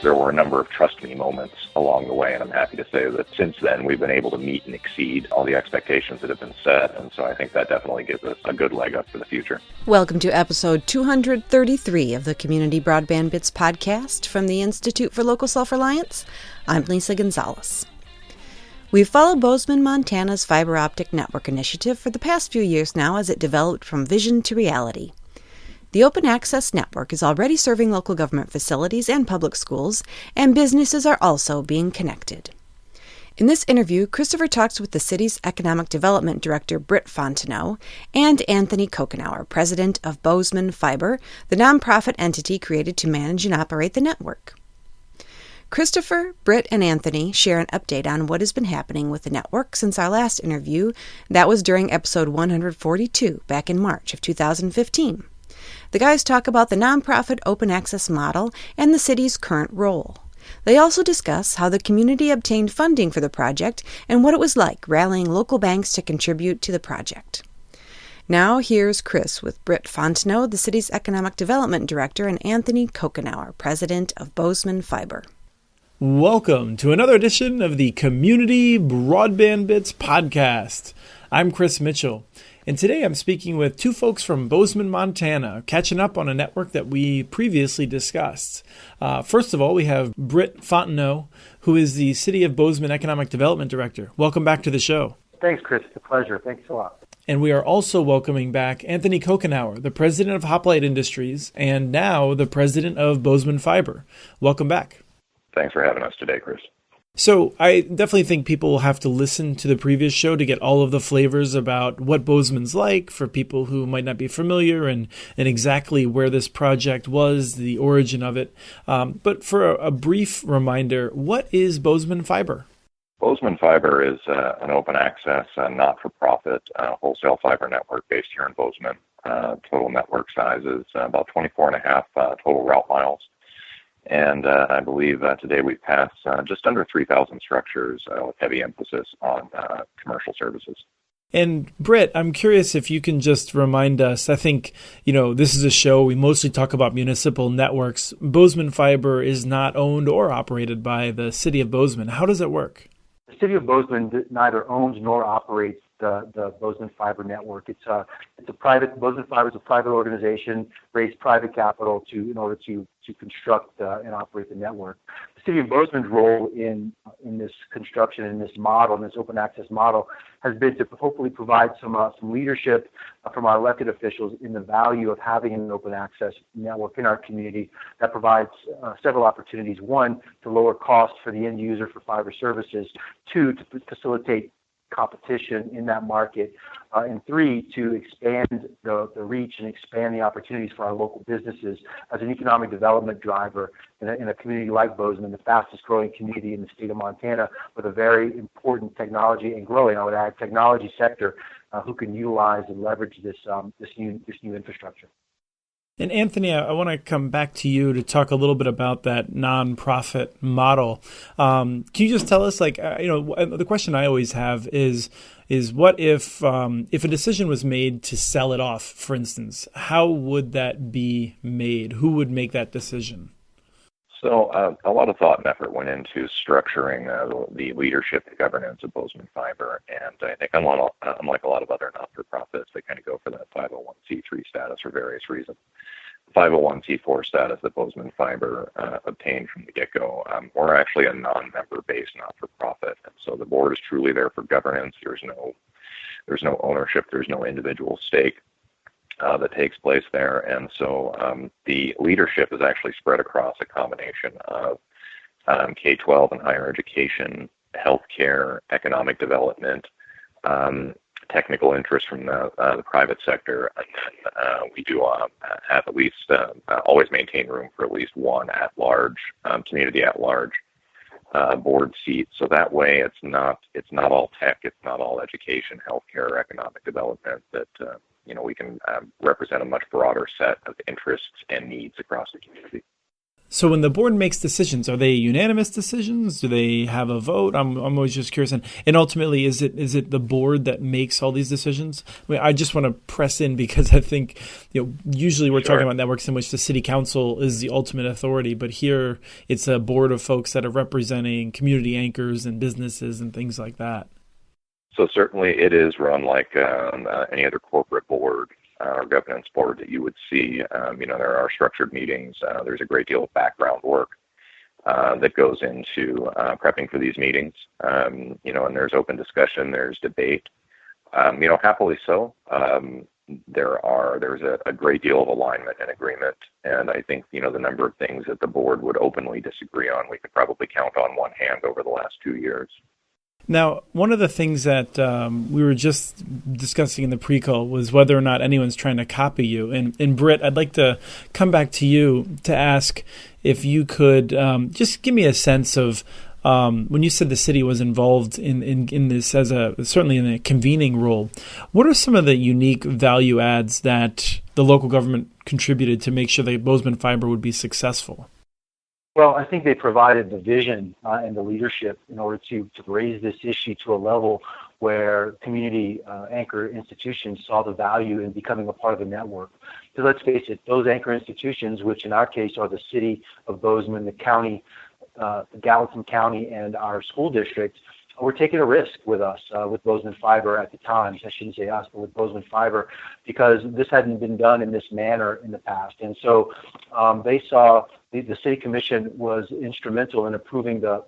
There were a number of trust me moments along the way, and I'm happy to say that since then we've been able to meet and exceed all the expectations that have been set, and so I think that definitely gives us a good leg up for the future. Welcome to episode 233 of the Community Broadband Bits podcast from the Institute for Local Self-Reliance. I'm Lisa Gonzalez. We've followed Bozeman, Montana's fiber optic network initiative for the past few years now as it developed from vision to reality. The Open Access Network is already serving local government facilities and public schools, and businesses are also being connected. In this interview, Christopher talks with the city's Economic Development Director, Britt Fontenot, and Anthony Kokenauer, president of Bozeman Fiber, the nonprofit entity created to manage and operate the network. Christopher, Britt, and Anthony share an update on what has been happening with the network since our last interview. That was during episode 142, back in March of 2015. The guys talk about the nonprofit open access model and the city's current role. They also discuss how the community obtained funding for the project and what it was like rallying local banks to contribute to the project. Now here's Chris with Britt Fontenot, the city's Economic Development Director, and Anthony Kokenauer, president of Bozeman Fiber. Welcome to another edition of the Community Broadband Bits podcast. I'm Chris Mitchell. And today I'm speaking with two folks from Bozeman, Montana, catching up on a network that we previously discussed. First of all, we have Britt Fontenot, who is the City of Bozeman Economic Development Director. Welcome back to the show. Thanks, Chris. It's a pleasure. Thanks a lot. And we are also welcoming back Anthony Kokenauer, the President of Hoplite Industries, and now the President of Bozeman Fiber. Welcome back. Thanks for having us today, Chris. So I definitely think people will have to listen to the previous show to get all of the flavors about what Bozeman's like for people who might not be familiar and exactly where this project was, the origin of it. But for a brief reminder, what is Bozeman Fiber? Bozeman Fiber is an open access, not-for-profit wholesale fiber network based here in Bozeman. Total network size is about 24 and a half total route miles. And I believe today we've passed just under 3,000 structures with heavy emphasis on commercial services. And Britt, I'm curious if you can just remind us, I think, this is a show, we mostly talk about municipal networks. Bozeman Fiber is not owned or operated by the city of Bozeman. How does it work? The city of Bozeman neither owns nor operates the Bozeman Fiber network. Bozeman Fiber is a private organization, raised private capital in order to construct and operate the network. The city of Bozeman's role in this construction, in this model, in this open access model, has been to hopefully provide some leadership from our elected officials in the value of having an open access network in our community that provides several opportunities. One, to lower costs for the end user for fiber services. Two, to facilitate competition in that market, and three, to expand the reach and expand the opportunities for our local businesses as an economic development driver in a community like Bozeman, the fastest growing community in the state of Montana, with a very important technology and growing, I would add, technology sector who can utilize and leverage this new infrastructure. And Anthony, I want to come back to you to talk a little bit about that nonprofit model. Can you just tell us, the question I always have is what if a decision was made to sell it off, for instance? How would that be made? Who would make that decision? So a lot of thought and effort went into structuring the leadership and governance of Bozeman Fiber, and I think unlike a lot of other not-for-profits, they kind of go for that 501c3 status for various reasons. 501c4 status that Bozeman Fiber obtained from the get-go. We're actually a non-member-based not-for-profit, and so the board is truly there for governance. There's no ownership. There's no individual stake that takes place there, and so the leadership is actually spread across a combination of K-12 and higher education, healthcare, economic development, technical interest from the private sector, and then we do have at least always maintain room for at least one at-large community at-large board seat. So that way, it's not all tech, it's not all education, healthcare, or economic development. That we can represent a much broader set of interests and needs across the community. So when the board makes decisions, are they unanimous decisions? Do they have a vote? I'm always just curious. And ultimately, is it the board that makes all these decisions? I mean, I just want to press in because I think, usually we're talking about networks in which the city council is the ultimate authority, but here it's a board of folks that are representing community anchors and businesses and things like that. So certainly it is run like any other corporate board or governance board that you would see. There are structured meetings. There's a great deal of background work that goes into prepping for these meetings. And there's open discussion, there's debate. Happily so. There's a great deal of alignment and agreement. And I think, the number of things that the board would openly disagree on, we could probably count on one hand over the last 2 years. Now, one of the things that we were just discussing in the pre-call was whether or not anyone's trying to copy you. And Britt, I'd like to come back to you to ask if you could just give me a sense of when you said the city was involved in this as certainly in a convening role. What are some of the unique value adds that the local government contributed to make sure that Bozeman Fiber would be successful? Well, I think they provided the vision and the leadership in order to raise this issue to a level where community anchor institutions saw the value in becoming a part of the network. Because let's face it, those anchor institutions, which in our case are the city of Bozeman, the county, Gallatin County, and our school district, were taking a risk with us, with Bozeman Fiber at the time. I shouldn't say us, but with Bozeman Fiber, because this hadn't been done in this manner in the past. And so they saw the city commission was instrumental in approving the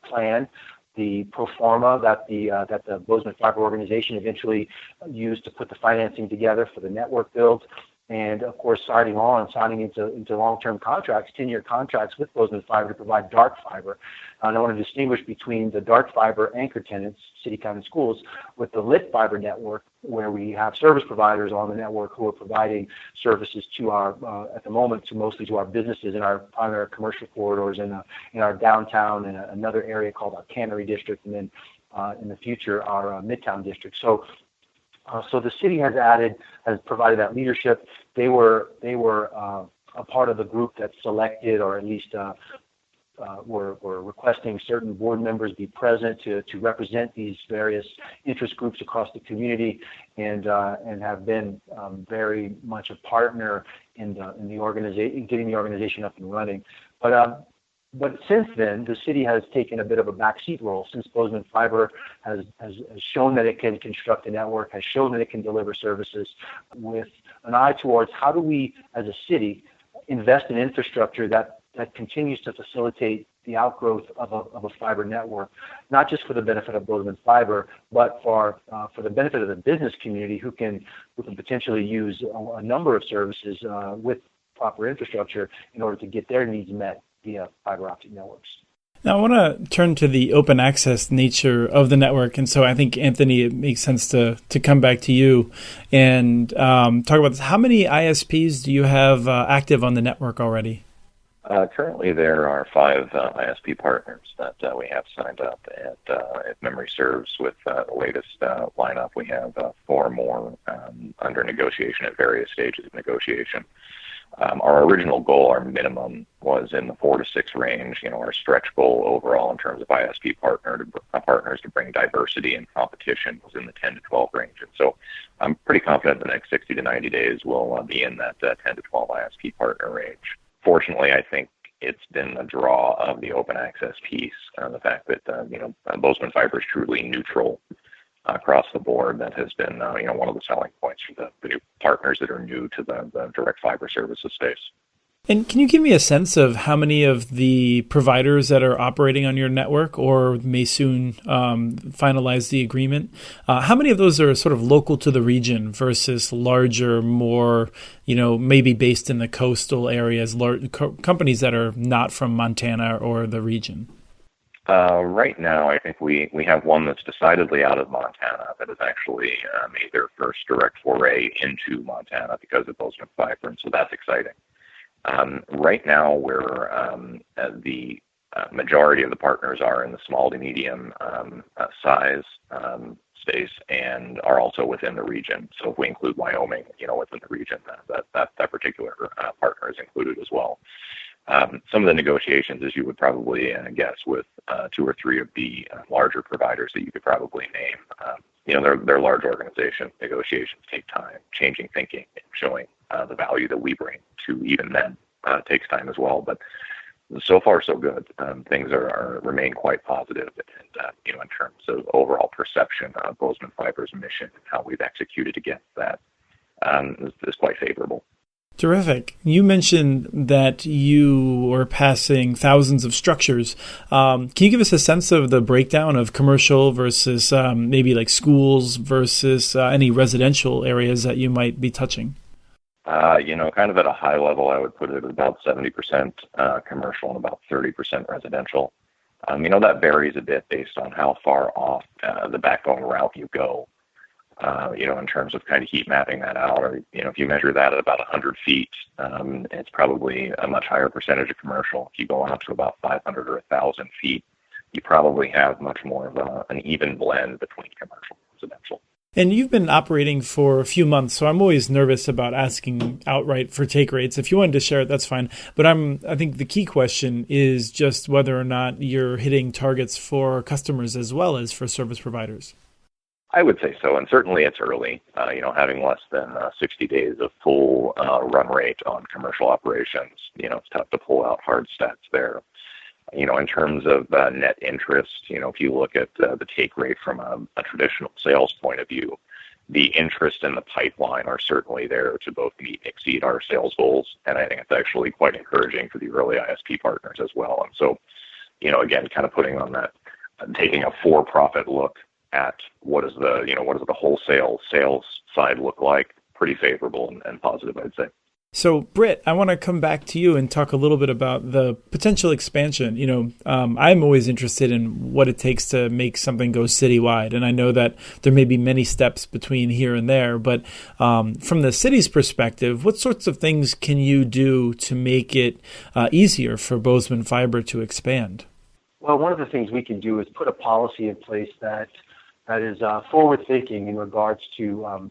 plan, the pro forma that the Bozeman Fiber organization eventually used to put the financing together for the network build. And of course, signing into long-term contracts, 10-year contracts with Bozeman Fiber to provide dark fiber. And I want to distinguish between the dark fiber anchor tenants, city, county, schools, with the lit fiber network, where we have service providers on the network who are providing services to our, at the moment, mostly to our businesses in our primary commercial corridors in our downtown and another area called our Cannery District, and then in the future our Midtown District. So the city has provided that leadership. They were a part of the group that selected, or at least were requesting certain board members be present to represent these various interest groups across the community, and have been very much a partner in the organization, getting the organization up and running. But since then, the city has taken a bit of a backseat role, since Bozeman Fiber has shown that it can construct a network, has shown that it can deliver services, with an eye towards how do we, as a city, invest in infrastructure that continues to facilitate the outgrowth of a fiber network, not just for the benefit of Bozeman Fiber, but for the benefit of the business community who can potentially use a number of services with proper infrastructure in order to get their needs met via fiber optic networks. Now, I want to turn to the open access nature of the network. And so I think, Anthony, it makes sense to come back to you and talk about this. How many ISPs do you have active on the network already? Currently, there are 5 ISP partners that we have signed up. And if memory serves, with the latest lineup, we have 4 more under negotiation at various stages of negotiation. Our original goal, our minimum, was in the 4 to 6 range. Our stretch goal overall in terms of ISP partners to bring diversity and competition was in the 10 to 12 range. And so I'm pretty confident the next 60 to 90 days we'll be in that 10 to 12 ISP partner range. Fortunately, I think it's been the draw of the open access piece, the fact that Bozeman Fiber is truly neutral across the board. That has been one of the selling points for the new partners that are new to the direct fiber services space. And can you give me a sense of how many of the providers that are operating on your network or may soon finalize the agreement, how many of those are sort of local to the region versus larger, more, maybe based in the coastal areas, companies that are not from Montana or the region? Right now, I think we have one that's decidedly out of Montana that has actually made their first direct foray into Montana because of Bozeman Fiber, and so that's exciting. Right now, we're the majority of the partners are in the small to medium size space and are also within the region. So if we include Wyoming, within the region, that particular partner is included as well. Some of the negotiations, as you would probably guess, with 2 or 3 of the larger providers that you could probably name, they're large organizations. Negotiations take time. Changing thinking and showing the value that we bring to even them takes time as well. But so far, so good. Things remain quite positive, and in terms of overall perception of Bozeman Fiber's mission and how we've executed against that, is quite favorable. Terrific. You mentioned that you were passing thousands of structures. Can you give us a sense of the breakdown of commercial versus maybe like schools versus any residential areas that you might be touching? Kind of at a high level, I would put it at about 70% commercial and about 30% residential. That varies a bit based on how far off the backbone route you go. In terms of kind of heat mapping that out, or, if you measure that at about 100 feet, it's probably a much higher percentage of commercial. If you go out to about 500 or 1,000 feet, you probably have much more of an even blend between commercial and residential. And you've been operating for a few months, so I'm always nervous about asking outright for take rates. If you wanted to share it, that's fine. But I think the key question is just whether or not you're hitting targets for customers as well as for service providers. I would say so, and certainly it's early. Having less than 60 days of full run rate on commercial operations, it's tough to pull out hard stats there. In terms of net interest, if you look at the take rate from a traditional sales point of view, the interest in the pipeline are certainly there to both meet and exceed our sales goals, and I think it's actually quite encouraging for the early ISP partners as well. And so, again, kind of putting on that, taking a for-profit look at what does the wholesale sales side look like, pretty favorable and positive, I'd say. So, Britt, I want to come back to you and talk a little bit about the potential expansion. I'm always interested in what it takes to make something go citywide, and I know that there may be many steps between here and there, but from the city's perspective, what sorts of things can you do to make it easier for Bozeman Fiber to expand? Well, one of the things we can do is put a policy in place that is forward-thinking in regards to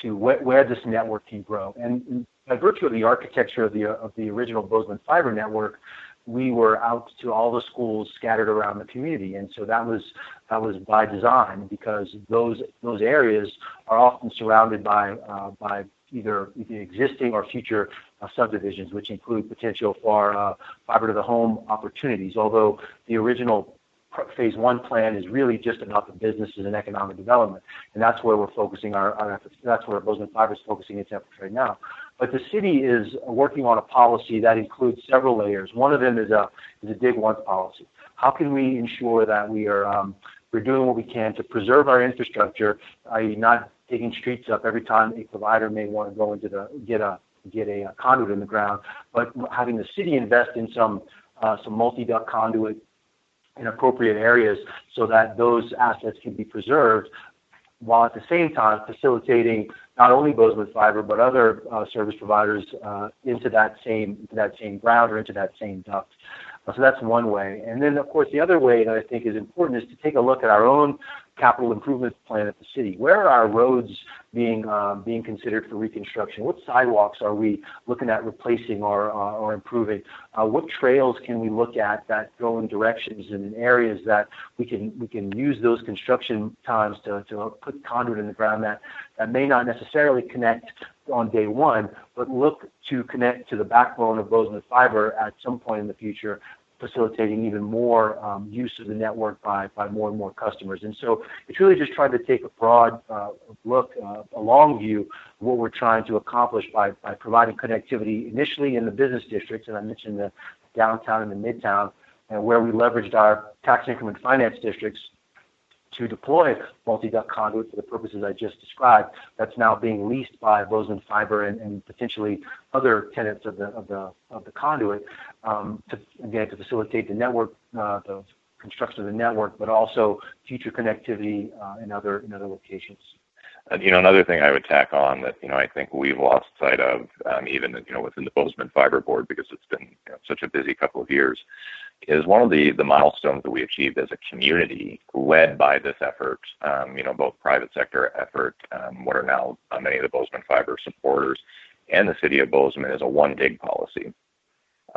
where this network can grow. And by virtue of the architecture of the original Bozeman Fiber network, we were out to all the schools scattered around the community, and so that was by design, because those areas are often surrounded by either existing or future subdivisions, which include potential for fiber to the home opportunities. Although the original Phase 1 plan is really just about the businesses and economic development, and that's where we're focusing our efforts. That's where Bozeman Fiber is focusing its efforts right now. But the city is working on a policy that includes several layers. One of them is a dig once policy. How can we ensure that we're doing what we can to preserve our infrastructure, i.e., not digging streets up every time a provider may want to go into get a conduit in the ground, but having the city invest in some multi-duct conduit in appropriate areas so that those assets can be preserved, while at the same time facilitating not only Bozeman Fiber but other service providers into that same ground or into that same duct. So that's one way. And then, of course, the other way that I think is important is to take a look at our own capital improvement plan at the city. Where are our roads being considered for reconstruction? What sidewalks are we looking at replacing or improving? What trails can we look at that go in directions and in areas that we can use those construction times to put conduit in the ground that may not necessarily connect on day one, but look to connect to the backbone of Bozeman Fiber at some point in the future, facilitating even more use of the network by more and more customers. And so it's really just trying to take a broad look, a long view of what we're trying to accomplish by providing connectivity initially in the business districts, and I mentioned the downtown and the midtown, and where we leveraged our tax increment finance districts to deploy multi-duct conduit for the purposes I just described. That's now being leased by Bozeman Fiber and potentially other tenants of the conduit to facilitate the network, the construction of the network, but also future connectivity in other locations. Another thing I would tack on that I think we've lost sight of, even within the Bozeman Fiber Board, because it's been such a busy couple of years, is one of the milestones that we achieved as a community led by this effort, both private sector effort, what are now many of the Bozeman Fiber supporters, and the city of Bozeman, is a one dig policy.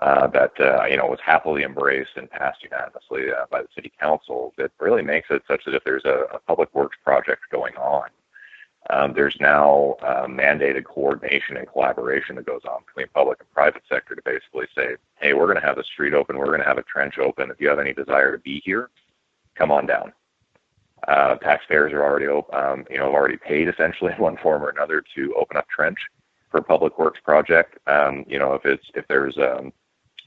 that was happily embraced and passed unanimously by the city council, that really makes it such that if there's a public works project going on, there's now mandated coordination and collaboration that goes on between public and private sector to basically say, hey, we're going to have a street open, we're going to have a trench open. If you have any desire to be here, come on down. Taxpayers are already, already paid essentially in one form or another to open up trench for a public works project. If there's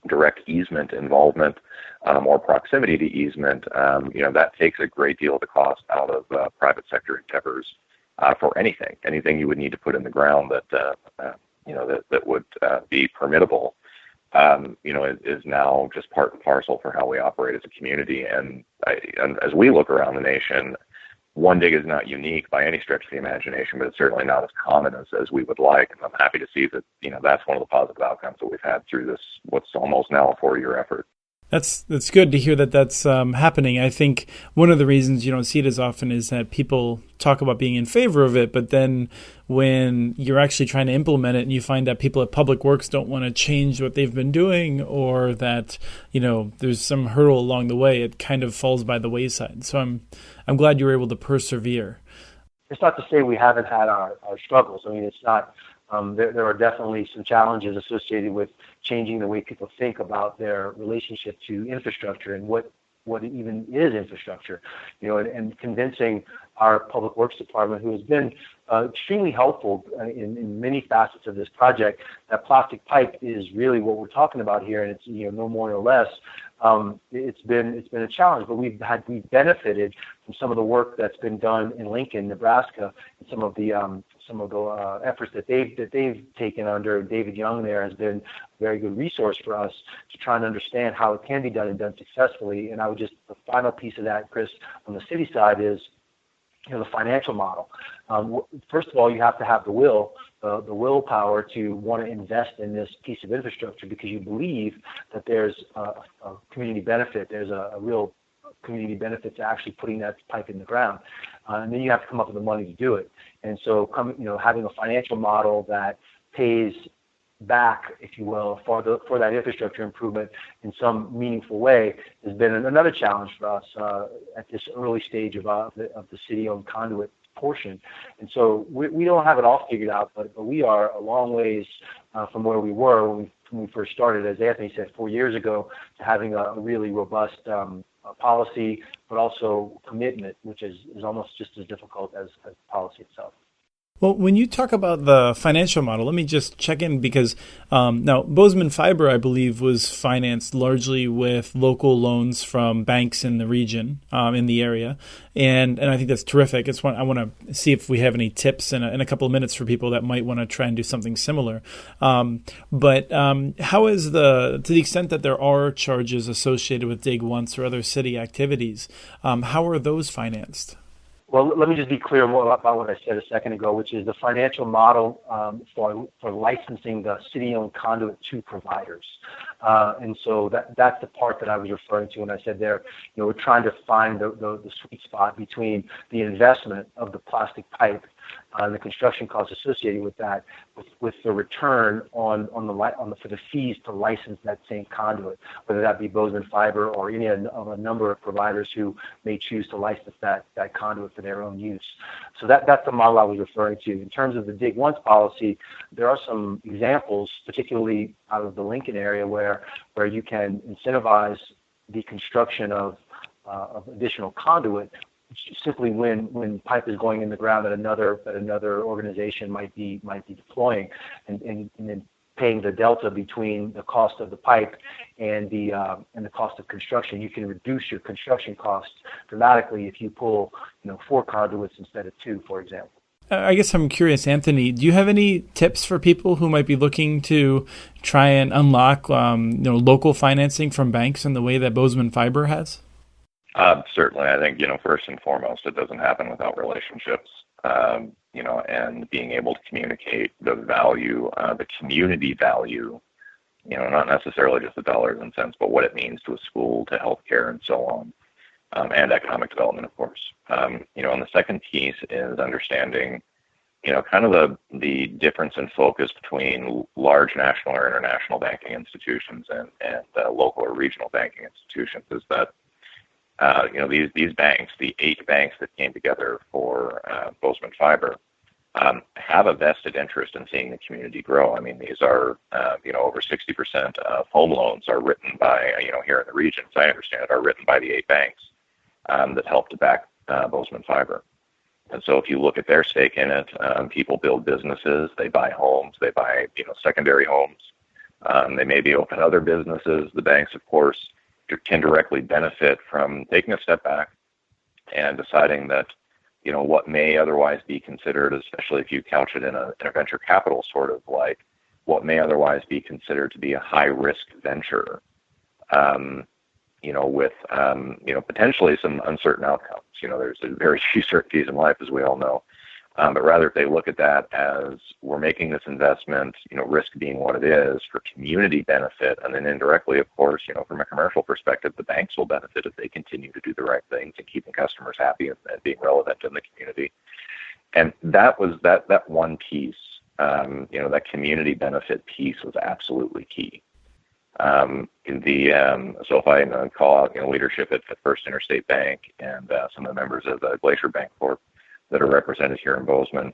direct easement involvement or proximity to easement, that takes a great deal of the cost out of private sector endeavors for anything you would need to put in the ground that would be permittable. Is now just part and parcel for how we operate as a community. And as we look around the nation, one dig is not unique by any stretch of the imagination, but it's certainly not as common as we would like. And I'm happy to see that, that's one of the positive outcomes that we've had through this, what's almost now a 4-year effort. That's good to hear that that's happening. I think one of the reasons you don't see it as often is that people talk about being in favor of it, but then when you're actually trying to implement it and you find that people at Public Works don't want to change what they've been doing, or that there's some hurdle along the way, it kind of falls by the wayside. So I'm glad you were able to persevere. It's not to say we haven't had our struggles. I mean, it's not. There are definitely some challenges associated with changing the way people think about their relationship to infrastructure and what even is infrastructure, and convincing our Public Works Department, who has been extremely helpful in many facets of this project, that plastic pipe is really what we're talking about here, and it's no more or less. It's been a challenge, but we've benefited from some of the work that's been done in Lincoln, Nebraska, and some of the efforts that they've taken under David Young. There has been a very good resource for us to try and understand how it can be done and done successfully. And the final piece of that, Chris, on the city side is the financial model. First of all, you have to have the willpower to want to invest in this piece of infrastructure because you believe that there's a community benefit. There's a real community benefit to actually putting that pipe in the ground. And then you have to come up with the money to do it. And so having a financial model that pays back, if you will, for that infrastructure improvement in some meaningful way has been another challenge for us at this early stage of the city-owned conduit portion. And so we don't have it all figured out, but we are a long ways from where we were when we first started, as Anthony said, 4 years ago, to having a really robust policy, but also commitment, which is almost just as difficult as policy itself. Well, when you talk about the financial model, let me just check in because now Bozeman Fiber, I believe, was financed largely with local loans from banks in the region, in the area, and I think that's terrific. I want to see if we have any tips in a couple of minutes for people that might want to try and do something similar. But how is to the extent that there are charges associated with Dig Once or other city activities, how are those financed? Well, let me just be clear more about what I said a second ago, which is the financial model for licensing the city-owned conduit to providers. And so that's the part that I was referring to when I said there, we're trying to find the sweet spot between the investment of the plastic pipe and the construction costs associated with that, with the return for the fees to license that same conduit, whether that be Bozeman Fiber or any of a number of providers who may choose to license that conduit for their own use. So that's the model I was referring to. In terms of the Dig Once policy, there are some examples, particularly out of the Lincoln area, where you can incentivize the construction of additional conduit simply when pipe is going in the ground that another organization might be deploying, and then paying the delta between the cost of the pipe and the cost of construction. You can reduce your construction costs dramatically if you pull 4 conduits instead of 2, for example. I guess I'm curious, Anthony, do you have any tips for people who might be looking to try and unlock local financing from banks in the way that Bozeman Fiber has? Certainly. I think, first and foremost, it doesn't happen without relationships, and being able to communicate the value, the community value, not necessarily just the dollars and cents, but what it means to a school, to healthcare, and so on, and economic development, of course. And the second piece is understanding kind of the difference in focus between large national or international banking institutions and local or regional banking institutions is that, these banks, the 8 banks that came together for Bozeman Fiber, have a vested interest in seeing the community grow. I mean, these are, over 60% of home loans are written by, here in the region, as I understand it, are written by the 8 banks that helped to back Bozeman Fiber. And so if you look at their stake in it, people build businesses, they buy homes, they buy, secondary homes. They maybe open other businesses. The banks, of course, can directly benefit from taking a step back and deciding that, what may otherwise be considered, especially if you couch it in a venture capital sort of like, what may otherwise be considered to be a high-risk venture, with, potentially some uncertain outcomes. There's very few certainties in life, as we all know. But rather, if they look at that as we're making this investment, risk being what it is for community benefit, and then indirectly, of course, from a commercial perspective, the banks will benefit if they continue to do the right things and keeping customers happy and being relevant in the community. And that was that one piece, that community benefit piece was absolutely key. So if I call out, leadership at First Interstate Bank and some of the members of the Glacier Bank Corp that are represented here in Bozeman,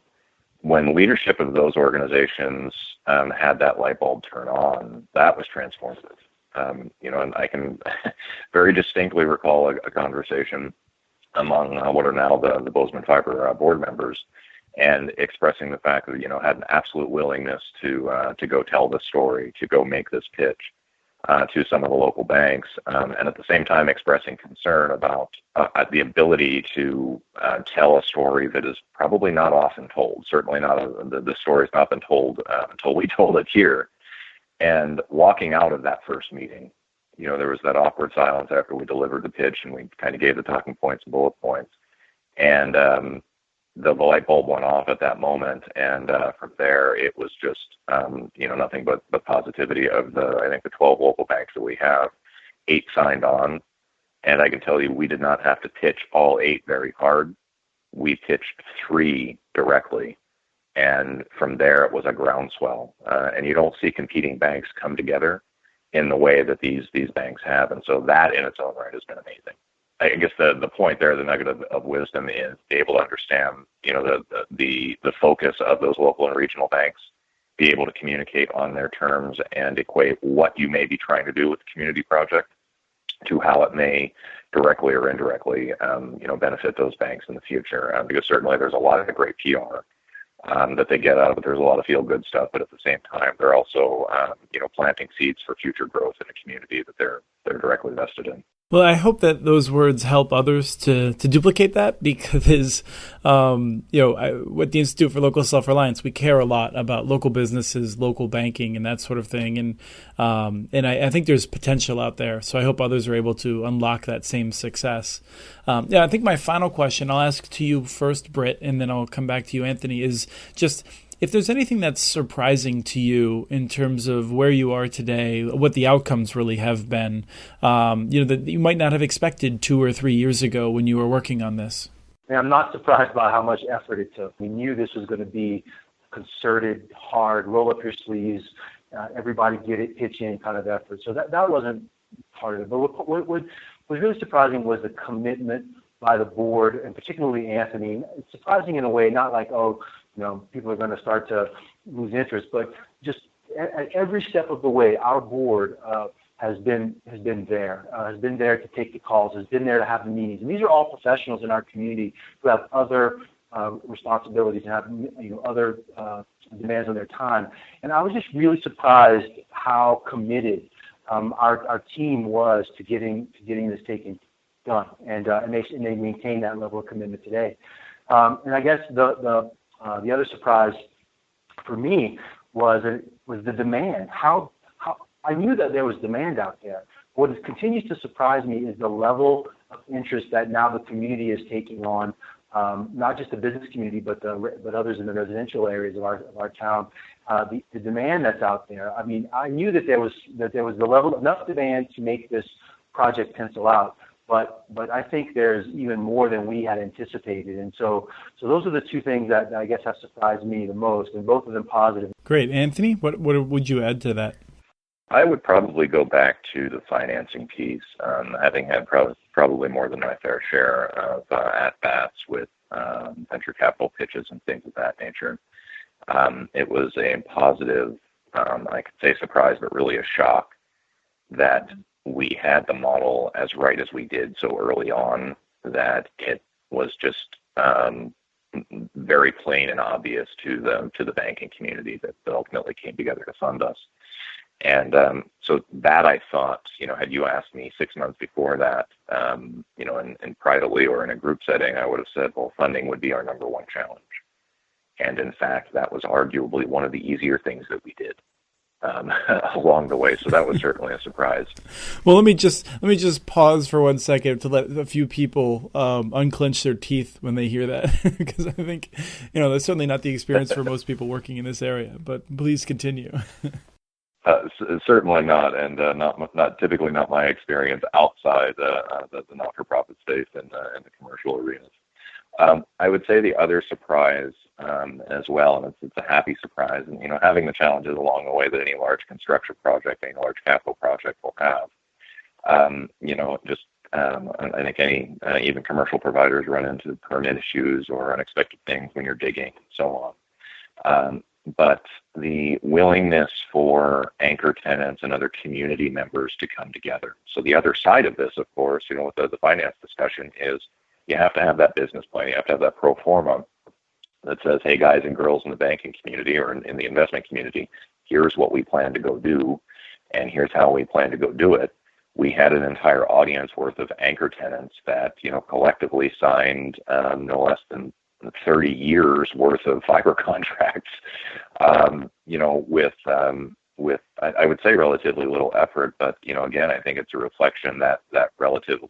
when leadership of those organizations had that light bulb turn on, that was transformative. And I can very distinctly recall a conversation among what are now the Bozeman Fiber board members, and expressing the fact that, had an absolute willingness to go tell this story, to go make this pitch to some of the local banks, and at the same time expressing concern about the ability to tell a story that is probably not often told. Certainly not the story's not been told until we told it here. And walking out of that first meeting, there was that awkward silence after we delivered the pitch and we kind of gave the talking points and bullet points. And the light bulb went off at that moment, and from there it was just nothing but positivity. Of I think the 12 local banks that we have, 8 signed on, and I can tell you we did not have to pitch all 8 very hard. We pitched 3 directly, and from there it was a groundswell. And you don't see competing banks come together in the way that these banks have, and so that in its own right has been amazing. I guess the point there, the nugget of wisdom, is to be able to understand, the focus of those local and regional banks, be able to communicate on their terms and equate what you may be trying to do with the community project to how it may directly or indirectly, benefit those banks in the future. Because certainly there's a lot of great PR that they get out of it. There's a lot of feel-good stuff, but at the same time, they're also, planting seeds for future growth in a community that they're directly vested in. Well, I hope that those words help others to duplicate that, because, with the Institute for Local Self-Reliance, we care a lot about local businesses, local banking, and that sort of thing. And I think there's potential out there. So I hope others are able to unlock that same success. I think my final question, I'll ask to you first, Britt, and then I'll come back to you, Anthony, is just, if there's anything that's surprising to you in terms of where you are today, what the outcomes really have been, that you might not have expected 2 or 3 years ago when you were working on this. I'm not surprised by how much effort it took. We knew this was going to be concerted, hard, roll up your sleeves, everybody get it, pitch in kind of effort. So that wasn't part of it. But what was really surprising was the commitment by the board, and particularly Anthony. It's surprising in a way, not like, people are going to start to lose interest, but just at every step of the way, our board has been there to take the calls, has been there to have the meetings. And these are all professionals in our community who have other responsibilities and have other demands on their time. And I was just really surprised how committed our team was to getting this taken done, and they maintain that level of commitment today. And I guess the other surprise for me was the demand. How I knew that there was demand out there. What continues to surprise me is the level of interest that now the community is taking on, not just the business community, but others in the residential areas of our town. The demand that's out there. I mean, I knew that there was the level enough demand to make this project pencil out, but I think there's even more than we had anticipated. And so those are the two things that I guess have surprised me the most, and both of them positive. Great. Anthony, what would you add to that? I would probably go back to the financing piece, having had probably more than my fair share of at-bats with venture capital pitches and things of that nature. It was a positive, I could say surprise, but really a shock that we had the model as right as we did so early on, that it was just very plain and obvious to the banking community that ultimately came together to fund us. And so that, I thought, had you asked me 6 months before that, in privately or in a group setting, I would have said, well, funding would be our number one challenge. And in fact, that was arguably one of the easier things that we did along the way. So that was certainly a surprise. Well, let me just pause for 1 second to let a few people unclench their teeth when they hear that, because I think, that's certainly not the experience for most people working in this area. But please continue. Certainly not, and not typically not my experience outside the not-for-profit space and the commercial arenas. I would say the other surprise as well, and it's a happy surprise, and having the challenges along the way that any large construction project, any large capital project will have. I think any even commercial providers run into permit issues or unexpected things when you're digging and so on. But the willingness for anchor tenants and other community members to come together. So the other side of this, of course, with the finance discussion, is you have to have that business plan. You have to have that pro forma that says, hey, guys and girls in the banking community or in the investment community, here's what we plan to go do, and here's how we plan to go do it. We had an entire audience worth of anchor tenants that, collectively signed no less than 30 years worth of fiber contracts, with I would say relatively little effort, but again, I think it's a reflection that relatively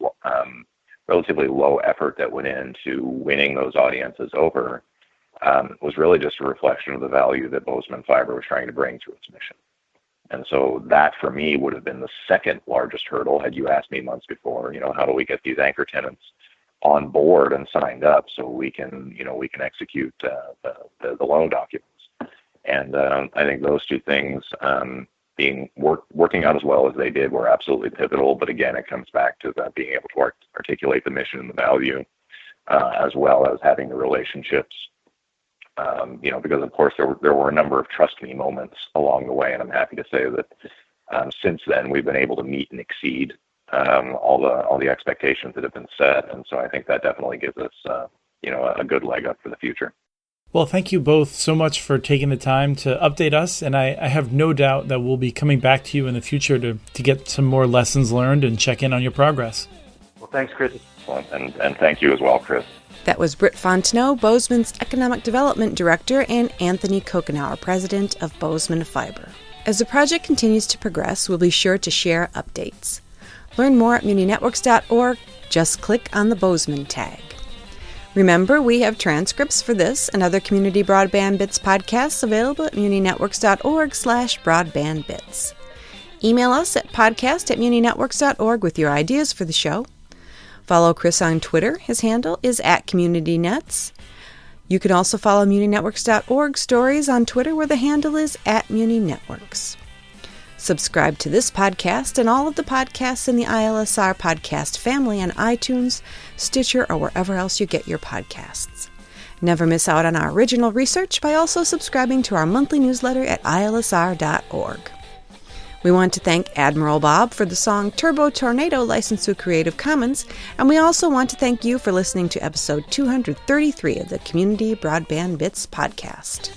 low effort that went into winning those audiences over was really just a reflection of the value that Bozeman Fiber was trying to bring to its mission. And so that for me would have been the second largest hurdle had you asked me months before, how do we get these anchor tenants on board and signed up so we can execute the loan documents. And I think those two things working out as well as they did were absolutely pivotal. But again, it comes back to being able to articulate the mission and the value, as well as having the relationships. Because of course there were a number of trust me moments along the way, and I'm happy to say that since then we've been able to meet and exceed all the expectations that have been set, and so I think that definitely gives us a good leg up for the future. Well, thank you both so much for taking the time to update us, and I have no doubt that we'll be coming back to you in the future to get some more lessons learned and check in on your progress. Well, thanks, Chris. And thank you as well, Chris. That was Britt Fontenot, Bozeman's Economic Development Director, and Anthony Kokenauer, President of Bozeman Fiber. As the project continues to progress, we'll be sure to share updates. Learn more at muninetworks.org. Just click on the Bozeman tag. Remember, we have transcripts for this and other Community Broadband Bits podcasts available at muninetworks.org/broadbandbits. Email us at podcast@muninetworks.org with your ideas for the show. Follow Chris on Twitter. His handle is @CommunityNets. You can also follow muninetworks.org stories on Twitter, where the handle is @muninetworks. Subscribe to this podcast and all of the podcasts in the ILSR podcast family on iTunes, Stitcher, or wherever else you get your podcasts. Never miss out on our original research by also subscribing to our monthly newsletter at ilsr.org. We want to thank Admiral Bob for the song Turbo Tornado, licensed through Creative Commons, and we also want to thank you for listening to episode 233 of the Community Broadband Bits podcast.